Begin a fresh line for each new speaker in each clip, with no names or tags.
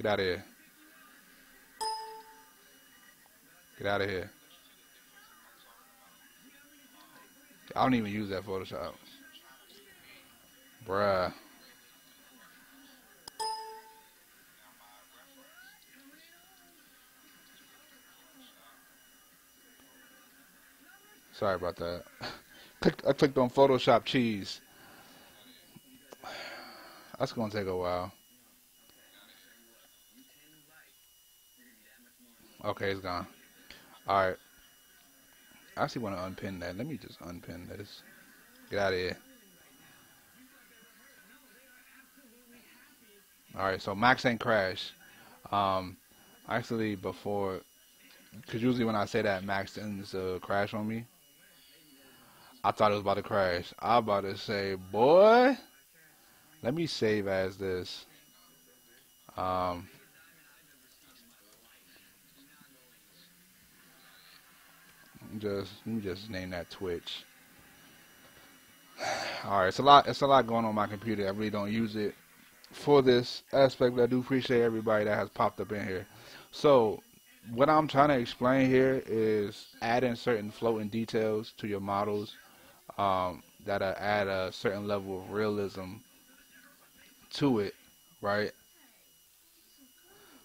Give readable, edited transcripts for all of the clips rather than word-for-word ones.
Get out of here. Get out of here. I don't even use that Photoshop. Bruh. Sorry about that. I clicked on Photoshop cheese. That's gonna take a while. Okay, it's gone. Alright. I actually want to unpin that. Let me just unpin this. Get out of here. Alright, so Max ain't crash. Um, actually, before, because usually when I say that Max tends to crash on me, I thought it was about to crash. I was about to say, boy, let me save as this. Um, let me just name that Twitch. All right, it's a lot going on my computer. I really don't use it for this aspect, but I do appreciate everybody that has popped up in here. So, what I'm trying to explain here is adding certain floating details to your models that add a certain level of realism to it, right?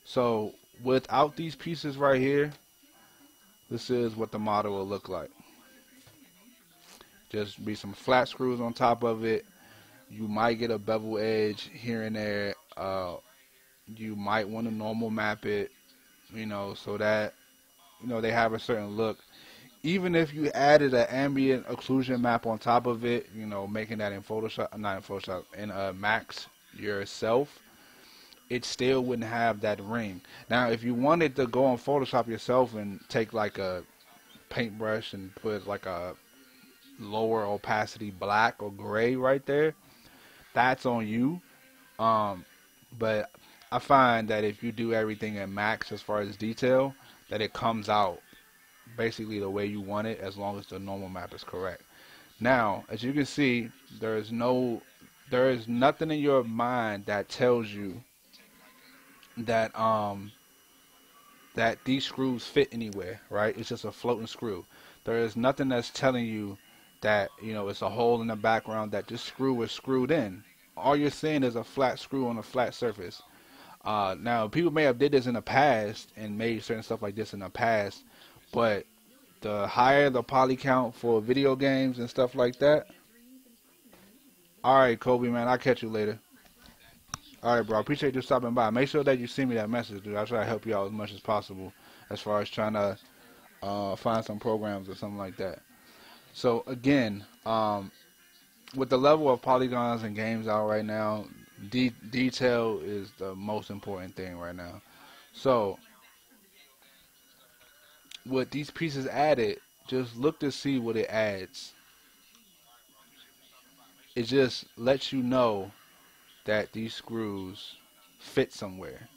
So, without these pieces right here, this is what the model will look like. Just be some flat screws on top of it. You might get a bevel edge here and there. You might want to normal map it, so that, they have a certain look. Even if you added an ambient occlusion map on top of it, making that in Photoshop, not in Photoshop, in Max yourself, it still wouldn't have that ring. Now, if you wanted to go on Photoshop yourself and take like a paintbrush and put like a lower opacity black or gray right there, that's on you. Um, but I find that if you do everything in Max as far as detail, that it comes out basically the way you want it as long as the normal map is correct. Now, as you can see, there is nothing in your mind that tells you that that these screws fit anywhere, right? It's just a floating screw. There is nothing that's telling you that, it's a hole in the background that this screw was screwed in. All you're seeing is a flat screw on a flat surface. Now, people may have did this in the past and made certain stuff like this in the past, but the higher the poly count for video games and stuff like that. All right, Kobe, man, I'll catch you later. All right, bro. I appreciate you stopping by. Make sure that you send me that message, dude. I'll try to help you out as much as possible as far as trying to find some programs or something like that. So, again, with the level of polygons and games out right now, detail is the most important thing right now. So, with these pieces added, just look to see what it adds. It just lets you know that these screws fit somewhere.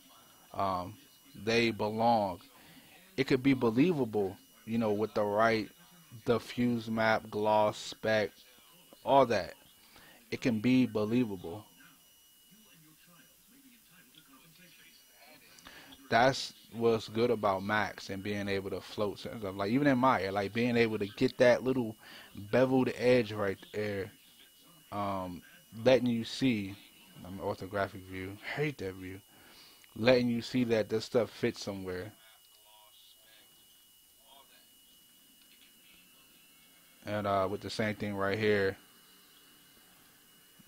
Um, they belong. It could be believable, with the right diffuse map, gloss, spec, all that. It can be believable. That's what's good about Max and being able to float certain stuff. Like even in Maya, like being able to get that little beveled edge right there, um, letting you see. I'm orthographic view. Hate that view. Letting you see that this stuff fits somewhere. And with the same thing right here,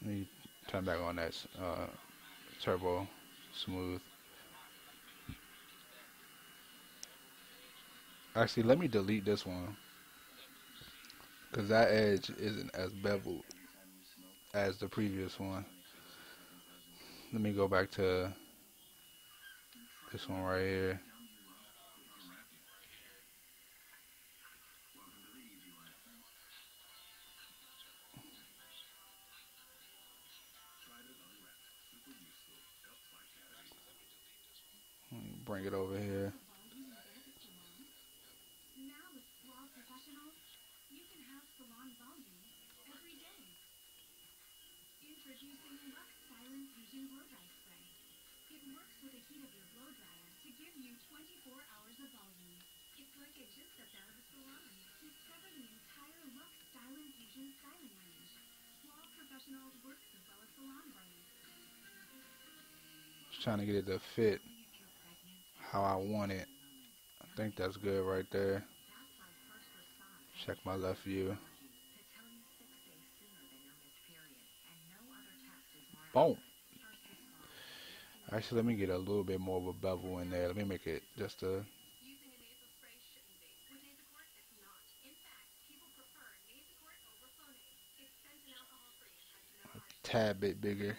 let me turn back on that turbo smooth. Actually, let me delete this one because that edge isn't as beveled as the previous one. Let me go back to this one right here. Bring it over here. Just trying to get it to fit how I want it. I think that's good right there. Check my left view. Boom. Actually, let me get a little bit more of a bevel in there. Let me make it just a tad bit bigger.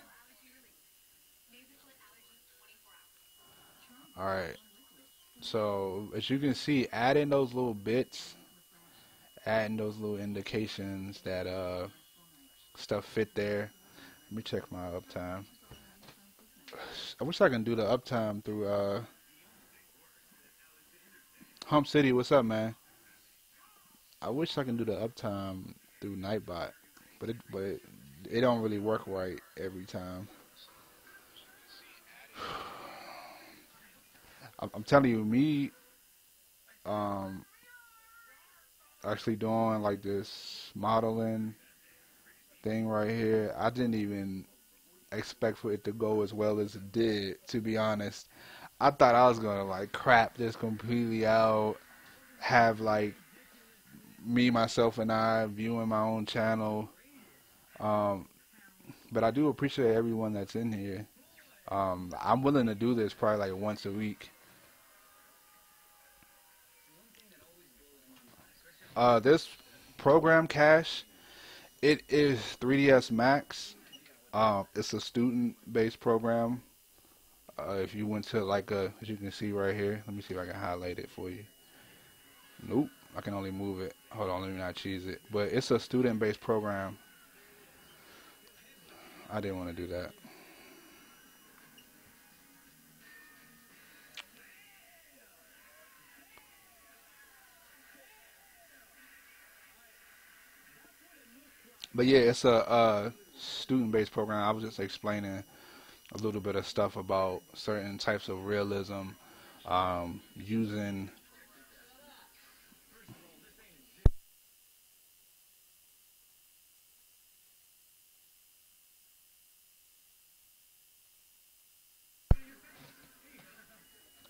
Alright. So, as you can see, adding those little bits, adding those little indications that stuff fit there. Let me check my uptime. I wish I can do the uptime through Hump City. What's up, man? I wish I can do the uptime through Nightbot, but it don't really work right every time. I'm telling you, me um, actually doing like this modeling thing right here, I didn't even expect for it to go as well as it did, to be honest. I thought I was gonna like crap this completely out, have like me, myself, and I viewing my own channel. Um, but I do appreciate everyone that's in here. I'm willing to do this probably like once a week. This program cache, it is 3ds Max. It's a student-based program. If you went to like as you can see right here, let me see if I can highlight it for you. Nope, I can only move it. Hold on, let me not cheese it. But it's a student-based program. I didn't want to do that. But yeah, it's a student-based program. I was just explaining a little bit of stuff about certain types of realism, using.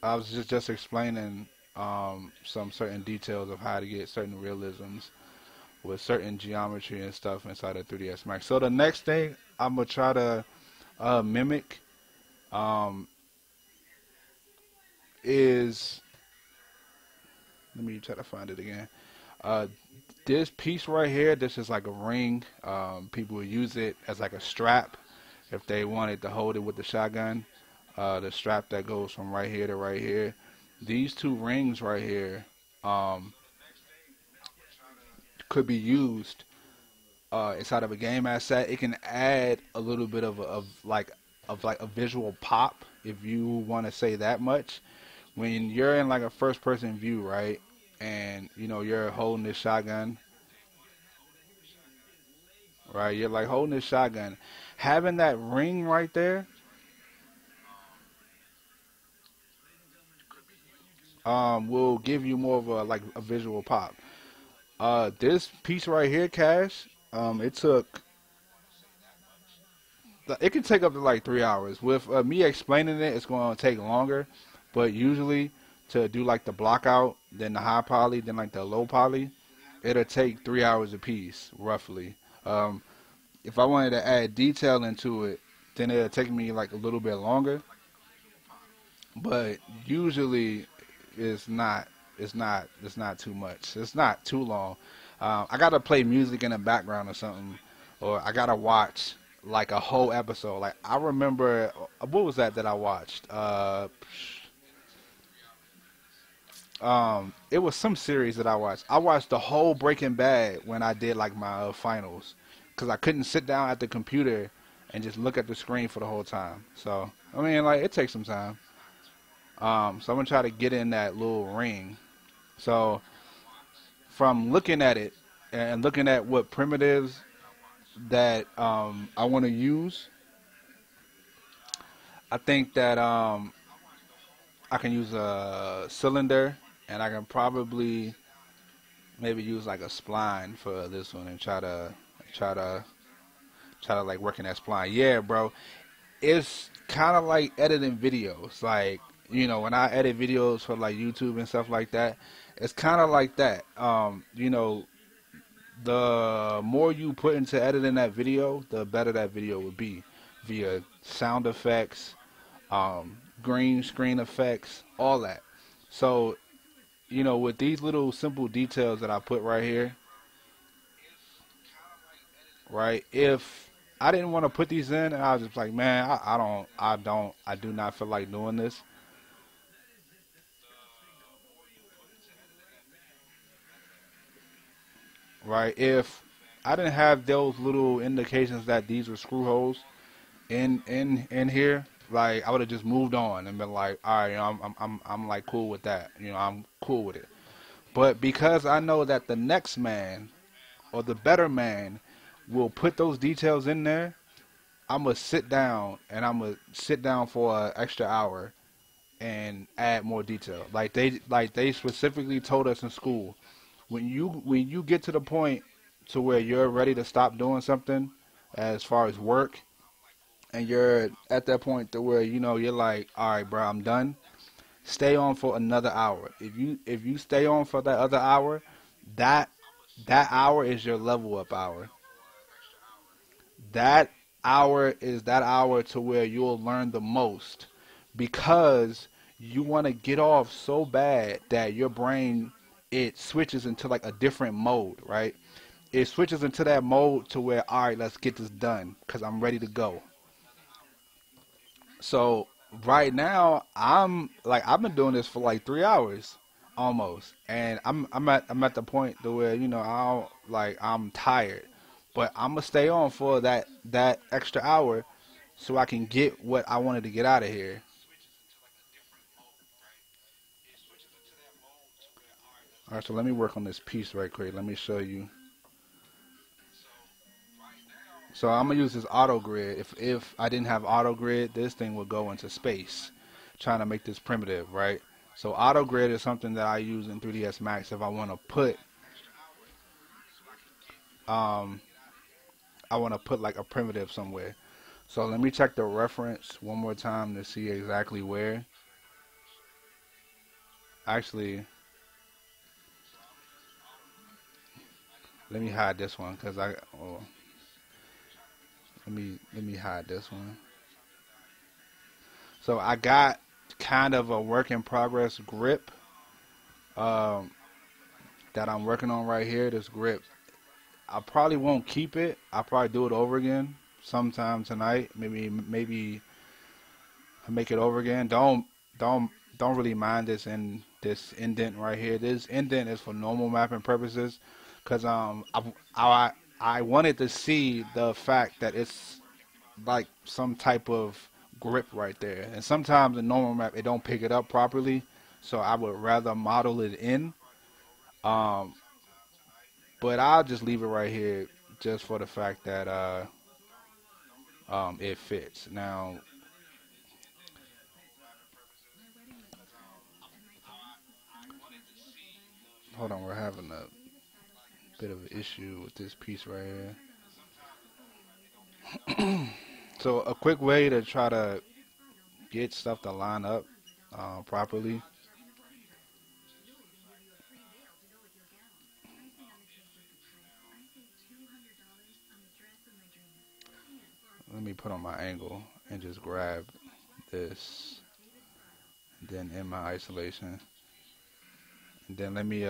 I was just explaining some certain details of how to get certain realisms with certain geometry and stuff inside of 3ds Max. So the next thing I'm gonna try to mimic um, is, let me try to find it again. Uh, this piece right here, this is like a ring. People would use it as like a strap if they wanted to hold it with the shotgun. The strap that goes from right here to right here. These two rings right here um, could be used inside of a game asset. It can add a little bit of like a visual pop, if you want to say that much. When you're in like a first person view, right, and you know you're holding this shotgun, right? You're like holding this shotgun, having that ring right there will give you more of a like a visual pop. This piece right here, Cash, it took. It can take up to like 3 hours. With me explaining it, it's going to take longer. But usually, to do like the block out, then the high poly, then like the low poly, it'll take 3 hours a piece, roughly. Um, if I wanted to add detail into it, then it'll take me like a little bit longer. But usually, it's not. It's not too much. It's not too long. I gotta play music in the background or something, or I gotta watch like a whole episode. Like I remember, what was that I watched? It was some series that I watched. I watched the whole Breaking Bad when I did like my finals, because I couldn't sit down at the computer and just look at the screen for the whole time. So I mean, like it takes some time. So I'm gonna try to get in that little ring. So from looking at it and looking at what primitives that I want to use, I think that I can use a cylinder, and I can probably maybe use like a spline for this one and try to try to like work in that spline. Yeah, bro. It's kind of like editing videos. Like, when I edit videos for like YouTube and stuff like that, it's kind of like that. The more you put into editing that video, the better that video would be via sound effects, green screen effects, all that. So, with these little simple details that I put right here, right? If I didn't want to put these in, and I was just like, man, I do not feel like doing this, right? If I didn't have those little indications that these were screw holes in here, like I would have just moved on and been like, all right, I'm like cool with that, I'm cool with it. But because I know that the next man or the better man will put those details in there, I'm gonna sit down for an extra hour and add more detail. Like they specifically told us in school, when you get to the point to where you're ready to stop doing something as far as work, and you're at that point to where you're like, all right, bro, I'm done. Stay on for another hour. If you stay on for that other hour, that that hour is your level up hour. That hour is that hour to where you'll learn the most, because you want to get off so bad that your brain, it switches into like a different mode, right? It switches into that mode to where, all right, let's get this done because I'm ready to go. So right now, I've been doing this for like 3 hours almost, and I'm at the point to where I don't, like I'm tired, but I'm gonna stay on for that extra hour so I can get what I wanted to get out of here. All right, so let me work on this piece right quick. Let me show you. So I'm gonna use this auto grid. If I didn't have auto grid, this thing would go into space, trying to make this primitive, right? So auto grid is something that I use in 3ds Max if um I want to put like a primitive somewhere. So let me check the reference one more time to see exactly where. Actually, let me hide this one because let me hide this one. So I got kind of a work in progress grip um, that I'm working on right here. This grip, I probably won't keep it. I'll probably do it over again sometime tonight. Maybe make it over again. Don't don't really mind this indent right here. This indent is for normal mapping purposes, cause I wanted to see the fact that it's like some type of grip right there, and sometimes in normal map it don't pick it up properly, so I would rather model it in. Um, but I'll just leave it right here just for the fact that it fits. Now, hold on, we're having a bit of an issue with this piece right here. So a quick way to try to get stuff to line up properly. Let me put on my angle and just grab this, then in my isolation, and then let me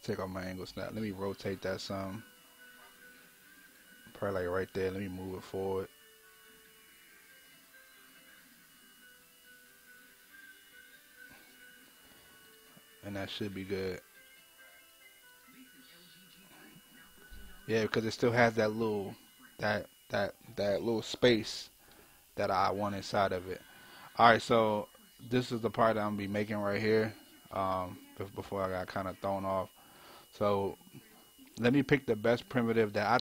take off my angle snap. Let me rotate that some, probably like right there. Let me move it forward, and that should be good. Yeah, because it still has that little space that I want inside of it. All right, so this is the part that I'm gonna be making right here. Before I got kind of thrown off. So let me pick the best primitive that I